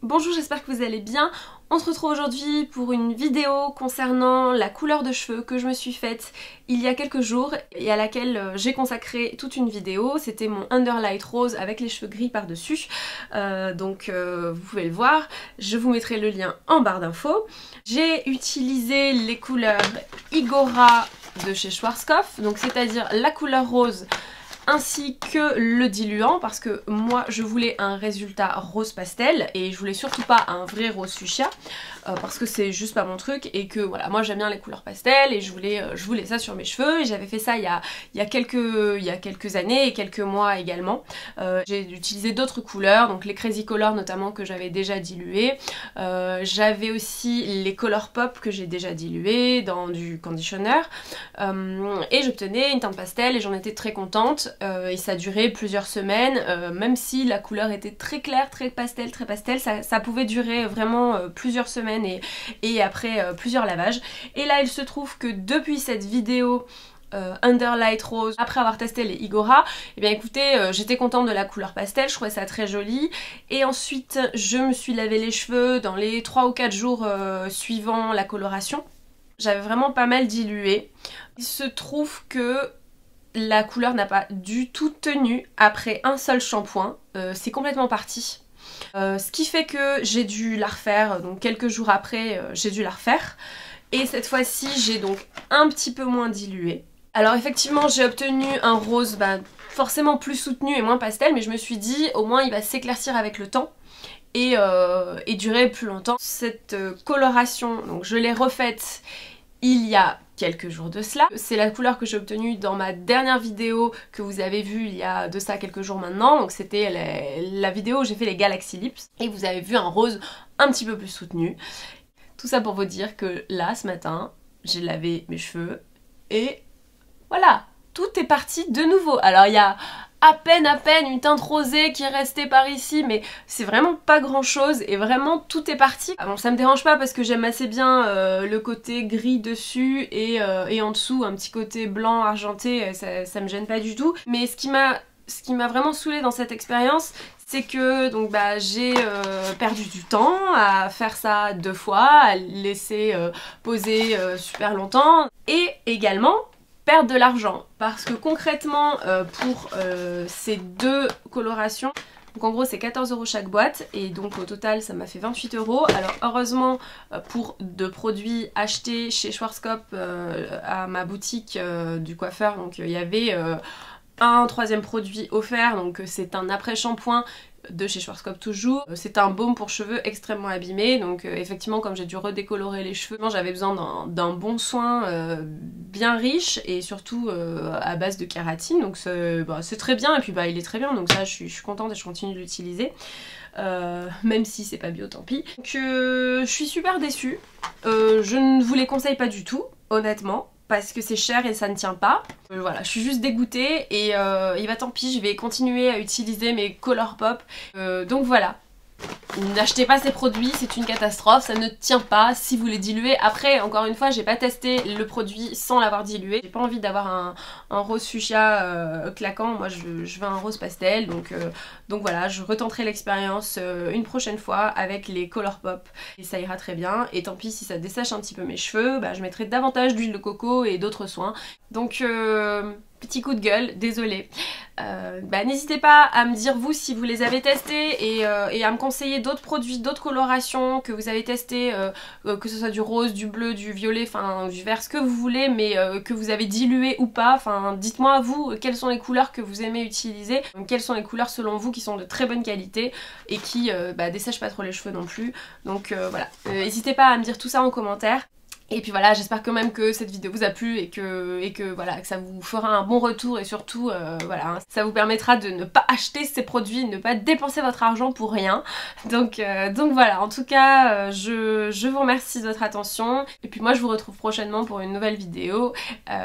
Bonjour, j'espère que vous allez bien. On se retrouve aujourd'hui pour une vidéo concernant la couleur de cheveux que je me suis faite il y a quelques jours et à laquelle j'ai consacré toute une vidéo. C'était mon Underlight Rose avec les cheveux gris par-dessus. Vous pouvez le voir. Je vous mettrai le lien en barre d'infos. J'ai utilisé les couleurs Igora de chez Schwarzkopf, donc c'est-à-dire la couleur rose ainsi que le diluant, parce que moi je voulais un résultat rose pastel et je voulais surtout pas un vrai rose fuchsia parce que c'est juste pas mon truc et que voilà, moi j'aime bien les couleurs pastel et je voulais ça sur mes cheveux. Et j'avais fait ça il y a quelques années et quelques mois également. J'ai utilisé d'autres couleurs, donc les Crazy Color notamment que j'avais déjà dilué. J'avais aussi les Color Pop que j'ai déjà dilué dans du conditioner et j'obtenais une teinte pastel et j'en étais très contente. Et ça a duré plusieurs semaines, même si la couleur était très claire, très pastel, ça pouvait durer vraiment plusieurs semaines et après plusieurs lavages. Et là il se trouve que depuis cette vidéo Underlight Rose, après avoir testé les Igora, et bien écoutez, j'étais contente de la couleur pastel, je trouvais ça très joli. Et ensuite je me suis lavé les cheveux dans les 3 ou 4 jours suivant la coloration. J'avais vraiment pas mal dilué. Il se trouve que la couleur n'a pas du tout tenu après un seul shampoing, c'est complètement parti. Ce qui fait que j'ai dû la refaire, donc quelques jours après j'ai dû la refaire. Et cette fois-ci j'ai donc un petit peu moins dilué. Alors effectivement j'ai obtenu un rose forcément plus soutenu et moins pastel, mais je me suis dit au moins il va s'éclaircir avec le temps et durer plus longtemps. Cette coloration, donc je l'ai refaite il y a quelques jours de cela. C'est la couleur que j'ai obtenue dans ma dernière vidéo que vous avez vue il y a de ça quelques jours maintenant. Donc c'était la vidéo où j'ai fait les Galaxy Lips et vous avez vu un rose un petit peu plus soutenu. Tout ça pour vous dire que là, ce matin, j'ai lavé mes cheveux et voilà, tout est parti de nouveau. Alors il y a à peine une teinte rosée qui est restée par ici, mais c'est vraiment pas grand chose et vraiment tout est parti. Bon, ça me dérange pas parce que j'aime assez bien le côté gris dessus et en dessous un petit côté blanc argenté, ça me gêne pas du tout. Mais ce qui m'a vraiment saoulée dans cette expérience, c'est que donc j'ai perdu du temps à faire ça 2 fois, à laisser poser super longtemps et également perdre de l'argent parce que concrètement pour ces 2 colorations, donc en gros c'est 14 € chaque boîte et donc au total ça m'a fait 28 €. Alors heureusement pour 2 produits achetés chez Schwarzkopf à ma boutique du coiffeur, donc il y avait un 3e produit offert, donc c'est un après-shampoing de chez Schwarzkopf toujours. C'est un baume pour cheveux extrêmement abîmés, donc effectivement comme j'ai dû redécolorer les cheveux, j'avais besoin d'un bon soin bien riche et surtout à base de kératine, donc c'est très bien et puis il est très bien, donc ça je suis contente et je continue de l'utiliser. Même si c'est pas bio, tant pis. Donc je suis super déçue, je ne vous les conseille pas du tout, honnêtement, parce que c'est cher et ça ne tient pas. Voilà, je suis juste dégoûtée et tant pis, je vais continuer à utiliser mes Color Pop. Donc voilà. N'achetez pas ces produits, c'est une catastrophe, ça ne tient pas si vous les diluez. Après, encore une fois, j'ai pas testé le produit sans l'avoir dilué. J'ai pas envie d'avoir un rose fuchsia claquant, moi je veux un rose pastel. Donc voilà, je retenterai l'expérience une prochaine fois avec les Color Pop et ça ira très bien. Et tant pis si ça dessèche un petit peu mes cheveux, je mettrai davantage d'huile de coco et d'autres soins. Donc petit coup de gueule, désolée. N'hésitez pas à me dire vous si vous les avez testés et à me conseiller d'autres produits, d'autres colorations que vous avez testés, que ce soit du rose, du bleu, du violet, enfin du vert, ce que vous voulez, mais que vous avez dilué ou pas. Enfin dites-moi vous quelles sont les couleurs que vous aimez utiliser, quelles sont les couleurs selon vous qui sont de très bonne qualité et qui dessèchent pas trop les cheveux non plus. Donc voilà, n'hésitez pas à me dire tout ça en commentaire. Et puis voilà, j'espère quand même que cette vidéo vous a plu et que voilà, que ça vous fera un bon retour et surtout voilà, ça vous permettra de ne pas acheter ces produits, ne pas dépenser votre argent pour rien. Donc voilà, en tout cas je vous remercie de votre attention et puis moi je vous retrouve prochainement pour une nouvelle vidéo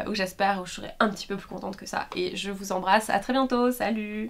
où j'espère où je serai un petit peu plus contente que ça. Et je vous embrasse, à très bientôt, salut!